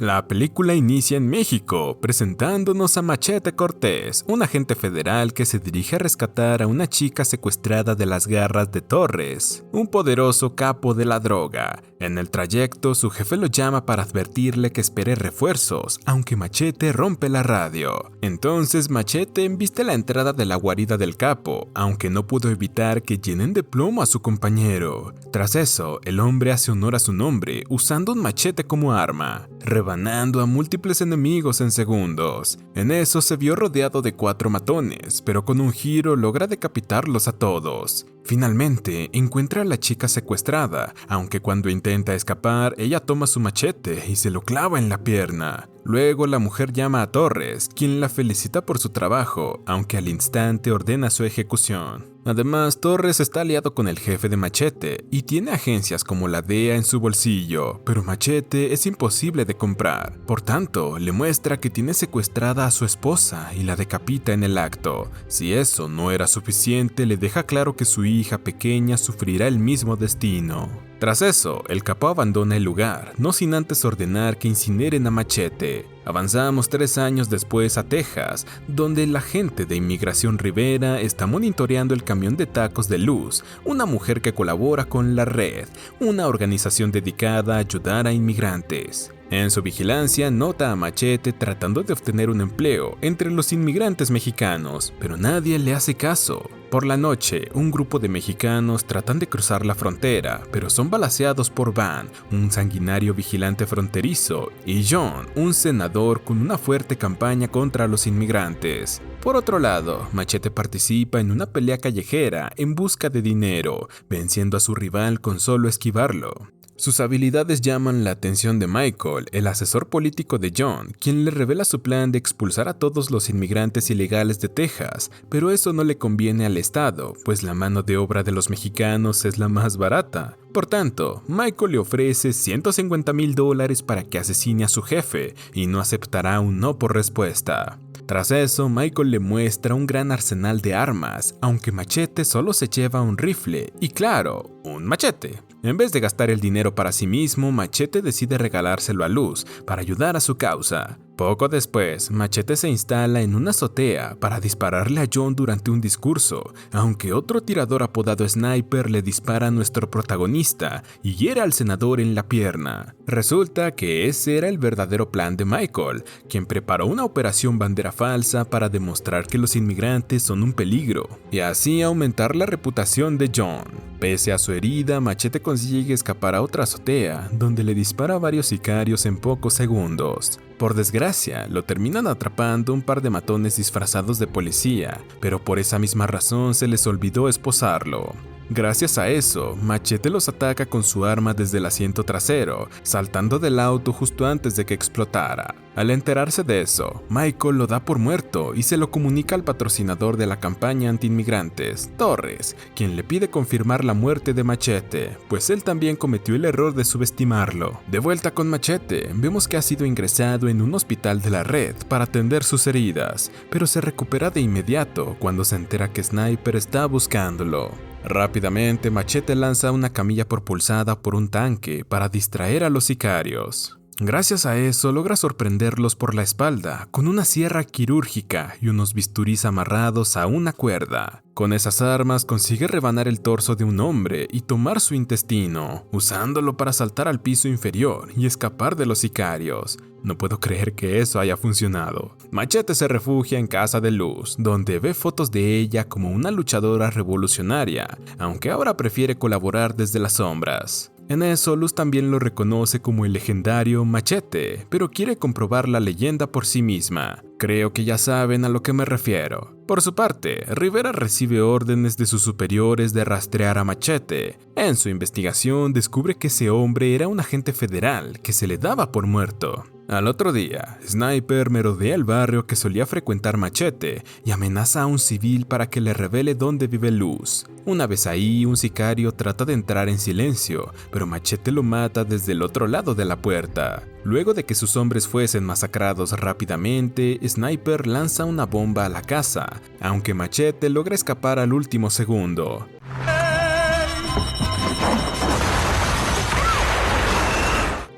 La película inicia en México, presentándonos a Machete Cortés, un agente federal que se dirige a rescatar a una chica secuestrada de las garras de Torres, un poderoso capo de la droga. En el trayecto, su jefe lo llama para advertirle que espere refuerzos, aunque Machete rompe la radio. Entonces Machete embiste la entrada de la guarida del capo, aunque no pudo evitar que llenen de plomo a su compañero. Tras eso, el hombre hace honor a su nombre, usando un machete como arma, rebanando a múltiples enemigos en segundos. En eso se vio rodeado de 4 matones, pero con un giro logra decapitarlos a todos. Finalmente, encuentra a la chica secuestrada, aunque cuando intenta escapar, ella toma su machete y se lo clava en la pierna. Luego la mujer llama a Torres, quien la felicita por su trabajo, aunque al instante ordena su ejecución. Además, Torres está aliado con el jefe de Machete y tiene agencias como la DEA en su bolsillo, pero Machete es imposible de comprar. Por tanto, le muestra que tiene secuestrada a su esposa y la decapita en el acto. Si eso no era suficiente, le deja claro que su hija pequeña sufrirá el mismo destino. Tras eso, el capo abandona el lugar, no sin antes ordenar que incineren a Machete. Avanzamos 3 años después a Texas, donde el agente de inmigración Rivera está monitoreando el camión de tacos de Luz, una mujer que colabora con La Red, una organización dedicada a ayudar a inmigrantes. En su vigilancia nota a Machete tratando de obtener un empleo entre los inmigrantes mexicanos, pero nadie le hace caso. Por la noche, un grupo de mexicanos tratan de cruzar la frontera, pero son balaceados por Van, un sanguinario vigilante fronterizo, y John, un senador con una fuerte campaña contra los inmigrantes. Por otro lado, Machete participa en una pelea callejera en busca de dinero, venciendo a su rival con solo esquivarlo. Sus habilidades llaman la atención de Michael, el asesor político de John, quien le revela su plan de expulsar a todos los inmigrantes ilegales de Texas, pero eso no le conviene al Estado, pues la mano de obra de los mexicanos es la más barata. Por tanto, Michael le ofrece $150,000 para que asesine a su jefe, y no aceptará un no por respuesta. Tras eso, Michael le muestra un gran arsenal de armas, aunque Machete solo se lleva un rifle y, claro, un machete. En vez de gastar el dinero para sí mismo, Machete decide regalárselo a Luz para ayudar a su causa. Poco después, Machete se instala en una azotea para dispararle a John durante un discurso, aunque otro tirador apodado Sniper le dispara a nuestro protagonista y hiere al senador en la pierna. Resulta que ese era el verdadero plan de Michael, quien preparó una operación bandera falsa para demostrar que los inmigrantes son un peligro, y así aumentar la reputación de John. Pese a su herida, Machete consigue escapar a otra azotea, donde le dispara a varios sicarios en pocos segundos. Por desgracia, lo terminan atrapando un par de matones disfrazados de policía, pero por esa misma razón se les olvidó esposarlo. Gracias a eso, Machete los ataca con su arma desde el asiento trasero, saltando del auto justo antes de que explotara. Al enterarse de eso, Michael lo da por muerto y se lo comunica al patrocinador de la campaña anti-inmigrantes, Torres, quien le pide confirmar la muerte de Machete, pues él también cometió el error de subestimarlo. De vuelta con Machete, vemos que ha sido ingresado en un hospital de La Red para atender sus heridas, pero se recupera de inmediato cuando se entera que Sniper está buscándolo. Rápidamente, Machete lanza una camilla propulsada por un tanque para distraer a los sicarios. Gracias a eso logra sorprenderlos por la espalda con una sierra quirúrgica y unos bisturís amarrados a una cuerda. Con esas armas consigue rebanar el torso de un hombre y tomar su intestino, usándolo para saltar al piso inferior y escapar de los sicarios. No puedo creer que eso haya funcionado. Machete se refugia en casa de Luz, donde ve fotos de ella como una luchadora revolucionaria, aunque ahora prefiere colaborar desde las sombras. En eso, Luz también lo reconoce como el legendario Machete, pero quiere comprobar la leyenda por sí misma. Creo que ya saben a lo que me refiero. Por su parte, Rivera recibe órdenes de sus superiores de rastrear a Machete. En su investigación descubre que ese hombre era un agente federal que se le daba por muerto. Al otro día, Sniper merodea el barrio que solía frecuentar Machete y amenaza a un civil para que le revele dónde vive Luz. Una vez ahí, un sicario trata de entrar en silencio, pero Machete lo mata desde el otro lado de la puerta. Luego de que sus hombres fuesen masacrados rápidamente, Sniper lanza una bomba a la casa, aunque Machete logra escapar al último segundo.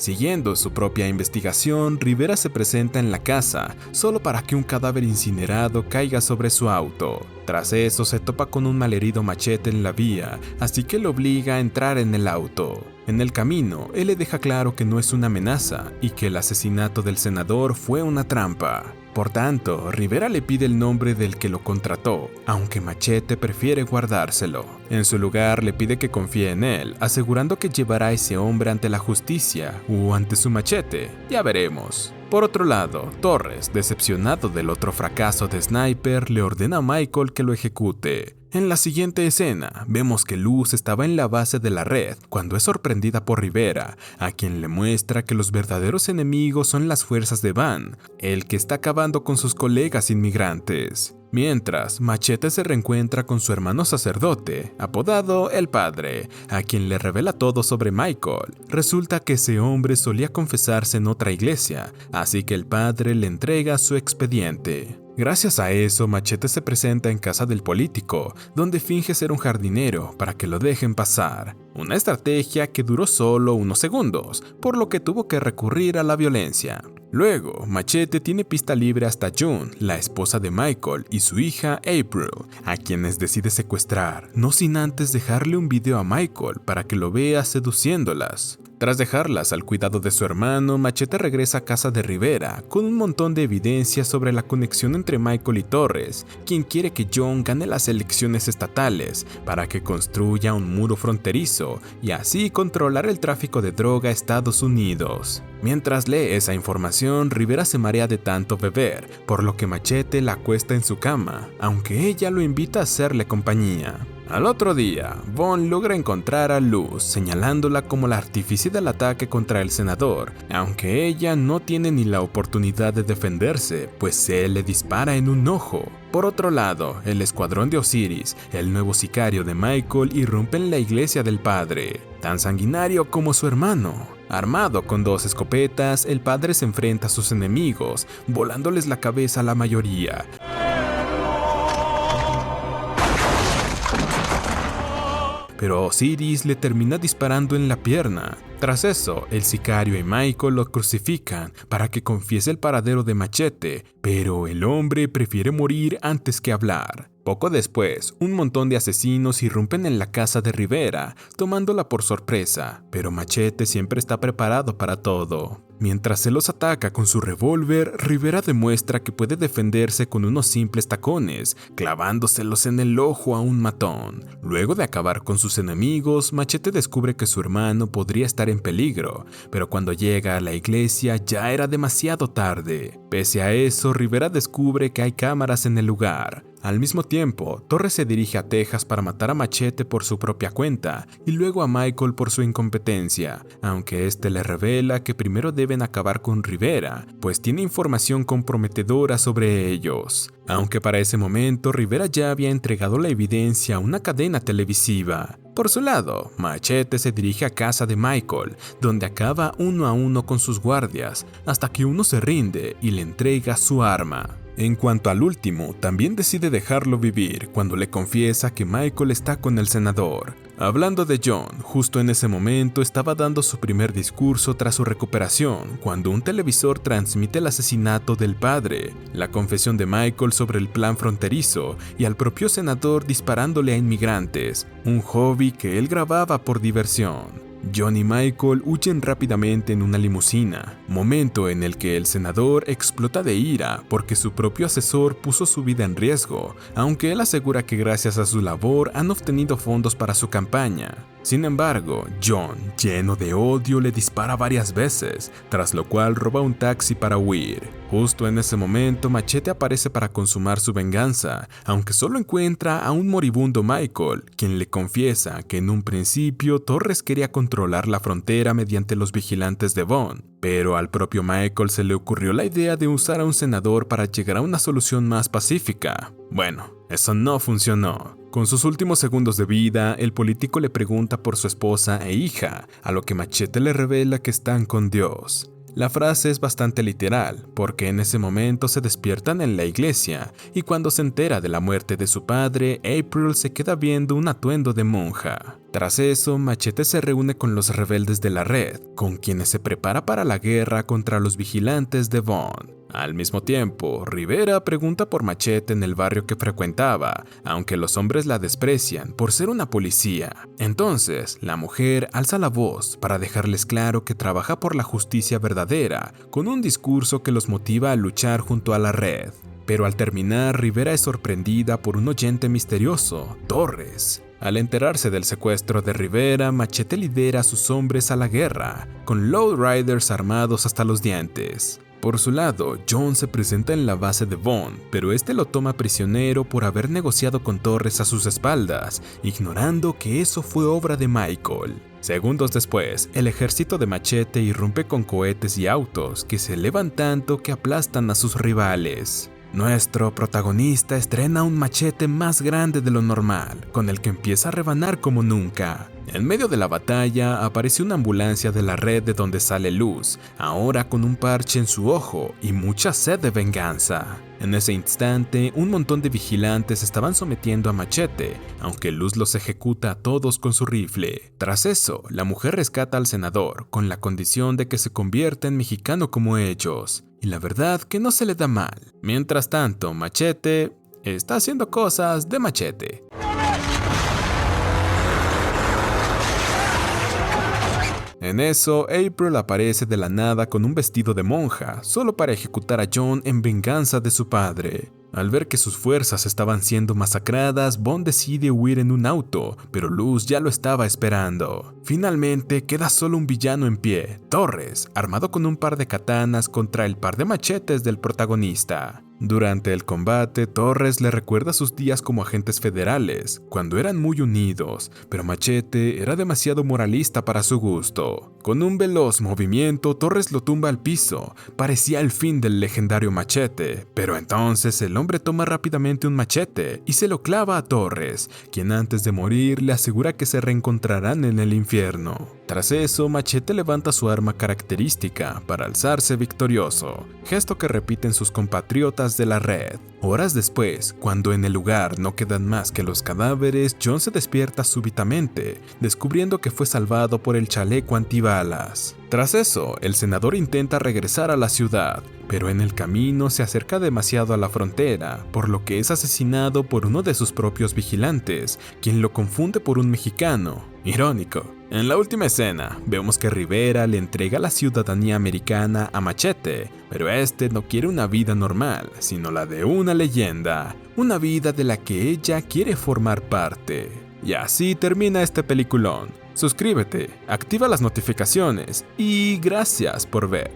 Siguiendo su propia investigación, Rivera se presenta en la casa solo para que un cadáver incinerado caiga sobre su auto. Tras eso se topa con un malherido Machete en la vía, así que le obliga a entrar en el auto. En el camino, él le deja claro que no es una amenaza y que el asesinato del senador fue una trampa. Por tanto, Rivera le pide el nombre del que lo contrató, aunque Machete prefiere guardárselo. En su lugar, le pide que confíe en él, asegurando que llevará a ese hombre ante la justicia o ante su machete. Ya veremos. Por otro lado, Torres, decepcionado del otro fracaso de Sniper, le ordena a Michael que lo ejecute. En la siguiente escena, vemos que Luz estaba en la base de la red cuando es sorprendida por Rivera, a quien le muestra que los verdaderos enemigos son las fuerzas de Van, el que está acabando con sus colegas inmigrantes. Mientras, Machete se reencuentra con su hermano sacerdote, apodado El Padre, a quien le revela todo sobre Michael. Resulta que ese hombre solía confesarse en otra iglesia, así que el padre le entrega su expediente. Gracias a eso, Machete se presenta en casa del político, donde finge ser un jardinero para que lo dejen pasar. Una estrategia que duró solo unos segundos, por lo que tuvo que recurrir a la violencia. Luego, Machete tiene pista libre hasta June, la esposa de Michael, y su hija April, a quienes decide secuestrar, no sin antes dejarle un video a Michael para que lo vea seduciéndolas. Tras dejarlas al cuidado de su hermano, Machete regresa a casa de Rivera con un montón de evidencia sobre la conexión entre Michael y Torres, quien quiere que John gane las elecciones estatales para que construya un muro fronterizo y así controlar el tráfico de droga a Estados Unidos. Mientras lee esa información, Rivera se marea de tanto beber, por lo que Machete la acuesta en su cama, aunque ella lo invita a hacerle compañía. Al otro día, Vaughn logra encontrar a Luz, señalándola como la artífice del ataque contra el senador, aunque ella no tiene ni la oportunidad de defenderse, pues él le dispara en un ojo. Por otro lado, el escuadrón de Osiris, el nuevo sicario de Michael, irrumpe en la iglesia del padre, tan sanguinario como su hermano. Armado con 2 escopetas, el padre se enfrenta a sus enemigos, volándoles la cabeza a la mayoría. Pero Osiris le termina disparando en la pierna. Tras eso, el sicario y Michael lo crucifican para que confiese el paradero de Machete, pero el hombre prefiere morir antes que hablar. Poco después, un montón de asesinos irrumpen en la casa de Rivera, tomándola por sorpresa, pero Machete siempre está preparado para todo. Mientras se los ataca con su revólver, Rivera demuestra que puede defenderse con unos simples tacones, clavándoselos en el ojo a un matón. Luego de acabar con sus enemigos, Machete descubre que su hermano podría estar en peligro, pero cuando llega a la iglesia ya era demasiado tarde. Pese a eso, Rivera descubre que hay cámaras en el lugar. Al mismo tiempo, Torres se dirige a Texas para matar a Machete por su propia cuenta y luego a Michael por su incompetencia, aunque este le revela que primero deben acabar con Rivera, pues tiene información comprometedora sobre ellos. Aunque para ese momento Rivera ya había entregado la evidencia a una cadena televisiva. Por su lado, Machete se dirige a casa de Michael, donde acaba uno a uno con sus guardias, hasta que uno se rinde y le entrega su arma. En cuanto al último, también decide dejarlo vivir cuando le confiesa que Michael está con el senador. Hablando de John, justo en ese momento estaba dando su primer discurso tras su recuperación, cuando un televisor transmite el asesinato del padre, la confesión de Michael sobre el plan fronterizo y al propio senador disparándole a inmigrantes, un hobby que él grababa por diversión. John y Michael huyen rápidamente en una limusina, momento en el que el senador explota de ira porque su propio asesor puso su vida en riesgo, aunque él asegura que gracias a su labor han obtenido fondos para su campaña. Sin embargo, John, lleno de odio, le dispara varias veces, tras lo cual roba un taxi para huir. Justo en ese momento, Machete aparece para consumar su venganza, aunque solo encuentra a un moribundo Michael, quien le confiesa que en un principio Torres quería controlar la frontera mediante los vigilantes de Vaughn, pero al propio Michael se le ocurrió la idea de usar a un senador para llegar a una solución más pacífica. Bueno, eso no funcionó. Con sus últimos segundos de vida, el político le pregunta por su esposa e hija, a lo que Machete le revela que están con Dios. La frase es bastante literal, porque en ese momento se despiertan en la iglesia, y cuando se entera de la muerte de su padre, April se queda viendo un atuendo de monja. Tras eso, Machete se reúne con los rebeldes de la red, con quienes se prepara para la guerra contra los vigilantes de Vaughn. Al mismo tiempo, Rivera pregunta por Machete en el barrio que frecuentaba, aunque los hombres la desprecian por ser una policía. Entonces, la mujer alza la voz para dejarles claro que trabaja por la justicia verdadera, con un discurso que los motiva a luchar junto a la red. Pero al terminar, Rivera es sorprendida por un oyente misterioso, Torres. Al enterarse del secuestro de Rivera, Machete lidera a sus hombres a la guerra, con lowriders armados hasta los dientes. Por su lado, John se presenta en la base de Vaughn, pero este lo toma prisionero por haber negociado con Torres a sus espaldas, ignorando que eso fue obra de Michael. Segundos después, el ejército de Machete irrumpe con cohetes y autos que se elevan tanto que aplastan a sus rivales. Nuestro protagonista estrena un machete más grande de lo normal, con el que empieza a rebanar como nunca. En medio de la batalla aparece una ambulancia de la red de donde sale Luz, ahora con un parche en su ojo y mucha sed de venganza. En ese instante, un montón de vigilantes estaban sometiendo a Machete, aunque Luz los ejecuta a todos con su rifle. Tras eso, la mujer rescata al senador, con la condición de que se convierta en mexicano como ellos. Y la verdad que no se le da mal. Mientras tanto, Machete está haciendo cosas de Machete. En eso, April aparece de la nada con un vestido de monja, solo para ejecutar a John en venganza de su padre. Al ver que sus fuerzas estaban siendo masacradas, Bond decide huir en un auto, pero Luz ya lo estaba esperando. Finalmente, queda solo un villano en pie, Torres, armado con un par de katanas contra el par de machetes del protagonista. Durante el combate, Torres le recuerda sus días como agentes federales, cuando eran muy unidos, pero Machete era demasiado moralista para su gusto. Con un veloz movimiento, Torres lo tumba al piso. Parecía el fin del legendario Machete, pero entonces el hombre toma rápidamente un machete y se lo clava a Torres, quien antes de morir le asegura que se reencontrarán en el infierno. Tras eso, Machete levanta su arma característica para alzarse victorioso, gesto que repiten sus compatriotas de la red. Horas después, cuando en el lugar no quedan más que los cadáveres, John se despierta súbitamente, descubriendo que fue salvado por el chaleco antibalas. Tras eso, el senador intenta regresar a la ciudad, pero en el camino se acerca demasiado a la frontera, por lo que es asesinado por uno de sus propios vigilantes, quien lo confunde por un mexicano. Irónico. En la última escena, vemos que Rivera le entrega la ciudadanía americana a Machete, pero este no quiere una vida normal, sino la de una leyenda, una vida de la que ella quiere formar parte. Y así termina este peliculón. Suscríbete, activa las notificaciones y gracias por ver.